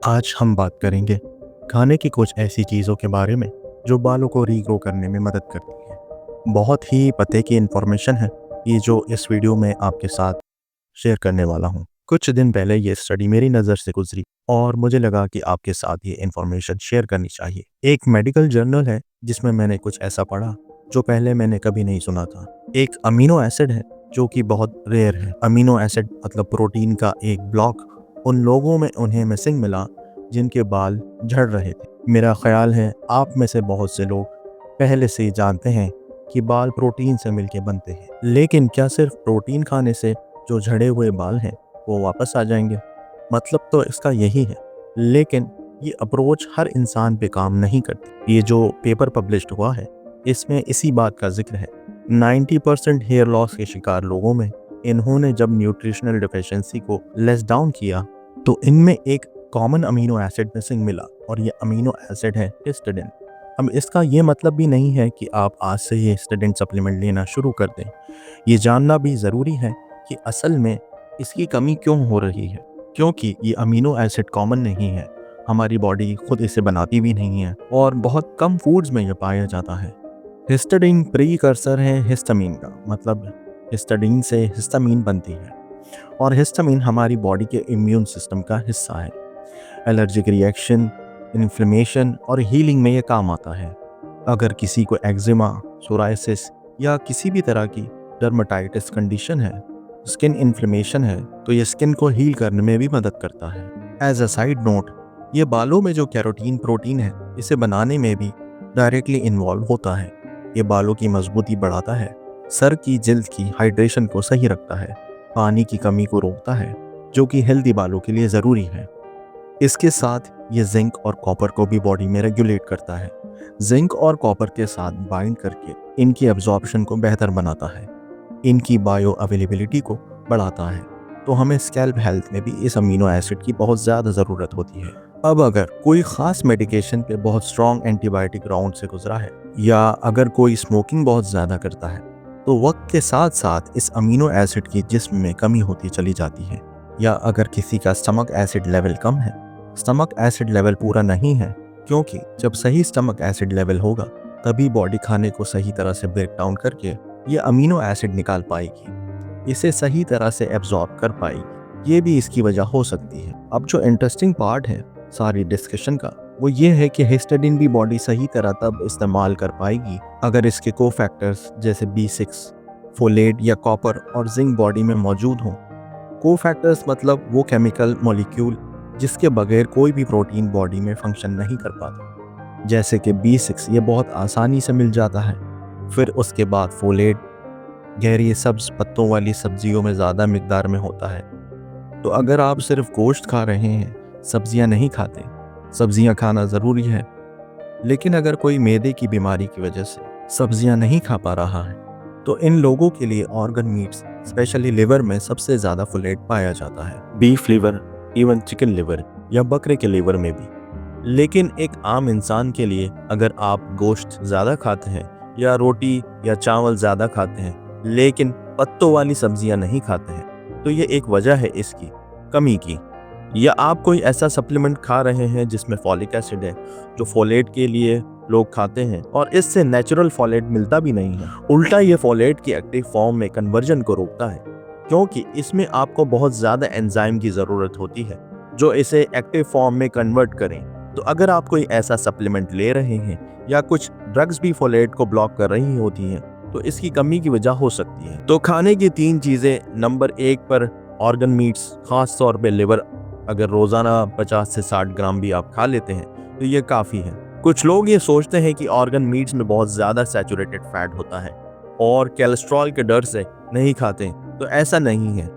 आज हम बात करेंगे खाने की कुछ ऐसी चीज़ों के बारे में जो बालों को रीग्रो करने में मदद करती है। बहुत ही पते की इन्फॉर्मेशन है ये जो इस वीडियो में आपके साथ शेयर करने वाला हूँ। कुछ दिन पहले ये स्टडी मेरी नज़र से गुजरी और मुझे लगा कि आपके साथ ये इन्फॉर्मेशन शेयर करनी चाहिए। एक मेडिकल जर्नल है जिसमें मैंने कुछ ऐसा पढ़ा जो पहले मैंने कभी नहीं सुना था। एक अमीनो एसिड है जो कि बहुत रेयर है। अमीनो एसिड मतलब प्रोटीन का एक ब्लॉक उन लोगों में उन्हें मिसिंग मिला जिनके बाल झड़ रहे थे। मेरा ख्याल है आप में से बहुत से लोग पहले से ही जानते हैं कि बाल प्रोटीन से मिलके बनते हैं, लेकिन क्या सिर्फ प्रोटीन खाने से जो झड़े हुए बाल हैं वो वापस आ जाएंगे? मतलब तो इसका यही है, लेकिन ये अप्रोच हर इंसान पे काम नहीं करती। ये जो पेपर पब्लिश्ड हुआ है इसमें इसी बात का जिक्र है। 90% हेयर लॉस के शिकार लोगों में इन्होंने जब न्यूट्रिशनल डिफिशियंसी को लेस डाउन किया तो इनमें एक कॉमन अमीनो एसिड मिसिंग मिला और ये अमीनो एसिड है हिस्टिडाइन। अब इसका ये मतलब भी नहीं है कि आप आज से ये हिस्टिडाइन सप्लीमेंट लेना शुरू कर दें। ये जानना भी ज़रूरी है कि असल में इसकी कमी क्यों हो रही है, क्योंकि ये अमीनो एसिड कॉमन नहीं है, हमारी बॉडी खुद इसे बनाती भी नहीं है और बहुत कम फूड्स में ये पाया जाता है। हिस्टिडाइन प्रीकर्सर है हिस्टामीन का, मतलब हिस्टिडाइन से हिस्टामीन बनती है और हिस्टामीन हमारी बॉडी के इम्यून सिस्टम का हिस्सा है। एलर्जिक रिएक्शन, इन्फ्लेमेशन और हीलिंग में ये काम आता है। अगर किसी को एक्जिमा, सोराइसिस या किसी भी तरह की डर्मेटाइटिस कंडीशन है, स्किन इन्फ्लेमेशन है, तो ये स्किन को हील करने में भी मदद करता है। एज अ साइड नोट, ये बालों में जो कैरोटीन प्रोटीन है इसे बनाने में भी डायरेक्टली इन्वॉल्व होता है। ये बालों की मजबूती बढ़ाता है, सर की जिल्द की हाइड्रेशन को सही रखता है, पानी की कमी को रोकता है जो कि हेल्दी बालों के लिए ज़रूरी है। इसके साथ ये जिंक और कॉपर को भी बॉडी में रेगुलेट करता है। जिंक और कॉपर के साथ बाइंड करके इनकी एब्जॉर्प्शन को बेहतर बनाता है, इनकी बायो अवेलेबिलिटी को बढ़ाता है। तो हमें स्कैल्प हेल्थ में भी इस अमीनो एसिड की बहुत ज़्यादा ज़रूरत होती है। अब अगर कोई ख़ास मेडिकेशन पे बहुत स्ट्रॉन्ग एंटीबायोटिक राउंड से गुजरा है या अगर कोई स्मोकिंग बहुत ज़्यादा करता है तो वक्त के साथ साथ इस अमीनो एसिड की जिस्म में कमी होती चली जाती है। या अगर किसी का स्टमक एसिड लेवल कम है, स्टमक एसिड लेवल पूरा नहीं है, क्योंकि जब सही स्टमक एसिड लेवल होगा तभी बॉडी खाने को सही तरह से ब्रेक डाउन करके ये अमीनो एसिड निकाल पाएगी, इसे सही तरह से एब्जॉर्ब कर पाएगी। ये भी इसकी वजह हो सकती है। अब जो इंटरेस्टिंग पार्ट है सारी डिस्कशन का वो ये है कि हिस्टिडाइन भी बॉडी सही तरह तब इस्तेमाल कर पाएगी अगर इसके कोफैक्टर्स जैसे B6, फोलेट या कॉपर और जिंक बॉडी में मौजूद हों। कोफैक्टर्स मतलब वो केमिकल मॉलिक्यूल जिसके बगैर कोई भी प्रोटीन बॉडी में फंक्शन नहीं कर पाता। जैसे कि B6 ये बहुत आसानी से मिल जाता है। फिर उसके बाद फोलेट गहरी सब्ज पत्तों वाली सब्जियों में ज़्यादा मिकदार में होता है। तो अगर आप सिर्फ गोश्त खा रहे हैं, सब्जियां नहीं खाते, सब्जियां खाना ज़रूरी है, लेकिन अगर कोई मैदे की बीमारी की वजह से सब्जियां नहीं खा पा रहा है तो इन लोगों के लिए ऑर्गन मीट्स स्पेशली लिवर में सबसे ज़्यादा फोलेट पाया जाता है। Beef liver, even chicken liver या बकरे के लिवर में भी। लेकिन एक आम इंसान के लिए अगर आप गोश्त ज़्यादा खाते हैं या रोटी या चावल ज़्यादा खाते हैं लेकिन पत्तों वाली सब्जियां नहीं खाते हैं तो ये एक वजह है इसकी कमी की। या आप कोई ऐसा सप्लीमेंट खा रहे हैं जिसमें फॉलिक एसिड है जो फोलेट के लिए लोग खाते हैं और इससे नेचुरल फोलेट मिलता भी नहीं है। उल्टा ये फोलेट की एक्टिव फॉर्म में कन्वर्जन को रोकता है, क्योंकि इसमें आपको बहुत ज़्यादा एंजाइम की ज़रूरत होती है जो इसे एक्टिव फॉर्म में कन्वर्ट करें। तो अगर आप कोई ऐसा सप्लीमेंट ले रहे हैं या कुछ ड्रग्स भी फोलेट को ब्लॉक कर रही होती हैं तो इसकी कमी की वजह हो सकती है। तो खाने की 3 चीज़ें, नंबर 1 पर ऑर्गन मीट्स, खास तौर पे लिवर। अगर रोज़ाना 50 से 60 ग्राम भी आप खा लेते हैं तो ये काफ़ी है। कुछ लोग ये सोचते हैं कि ऑर्गन मीट्स में बहुत ज़्यादा सैचुरेटेड फैट होता है और कोलेस्ट्रॉल के डर से नहीं खाते, तो ऐसा नहीं है।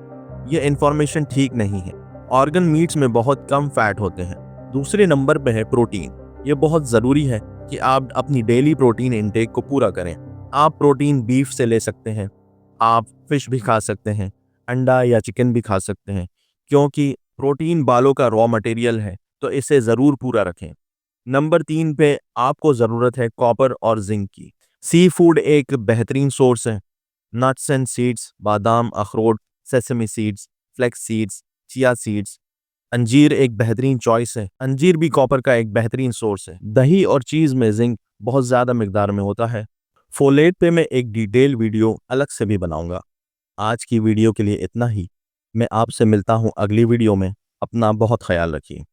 ये इन्फॉर्मेशन ठीक नहीं है। ऑर्गन मीट्स में बहुत कम फैट होते हैं। दूसरे नंबर पे है प्रोटीन। ये बहुत ज़रूरी है कि आप अपनी डेली प्रोटीन इंटेक को पूरा करें। आप प्रोटीन बीफ से ले सकते हैं, आप फिश भी खा सकते हैं, अंडा या चिकन भी खा सकते हैं, क्योंकि प्रोटीन बालों का रॉ मटेरियल है, तो इसे ज़रूर पूरा रखें। नंबर 3 पे आपको ज़रूरत है कॉपर और जिंक की। सी फूड एक बेहतरीन सोर्स है। नट्स एंड सीड्स, बादाम, अखरोट, sesame seeds, flax seeds, chia seeds, अंजीर एक बेहतरीन चॉइस है। अंजीर भी कॉपर का एक बेहतरीन सोर्स है। दही और चीज़ में जिंक बहुत ज़्यादा मिकदार में होता है। फोलेट पे मैं एक डिटेल वीडियो अलग से भी बनाऊंगा। आज की वीडियो के लिए इतना ही। मैं आपसे मिलता हूँ अगली वीडियो में। अपना बहुत ख्याल रखिए।